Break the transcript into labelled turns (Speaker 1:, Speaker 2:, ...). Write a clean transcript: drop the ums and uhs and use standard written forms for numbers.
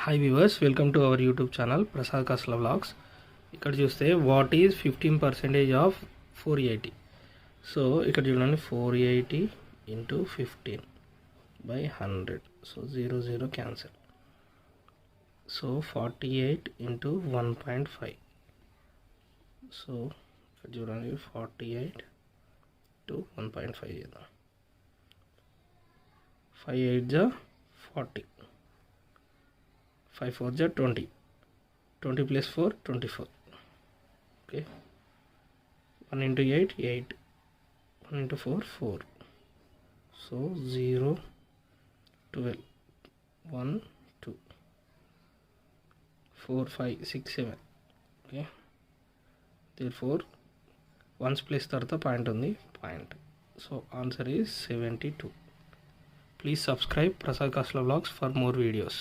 Speaker 1: Hi viewers, welcome to our YouTube channel Prasad Kasla vlogs. ఇక్కడ చూస్తే what is 15% of 480. So ఇక్కడ చూడండి, 480 into 15/100. So 0 cancel. So 48 into 1.5. So ఇక్కడ చూడండి, 48 టు 1.5 చేద్దాం. 5 8 40, 5 4 20, 20 plus 4 24. Okay, 1 into 8 8, 1 into 4 4. So 0 12 1 2 4 5 6 7. Okay, therefore ones place tarta point undi point. So answer is 72. Please subscribe Prasad Kasla Vlogs for more videos.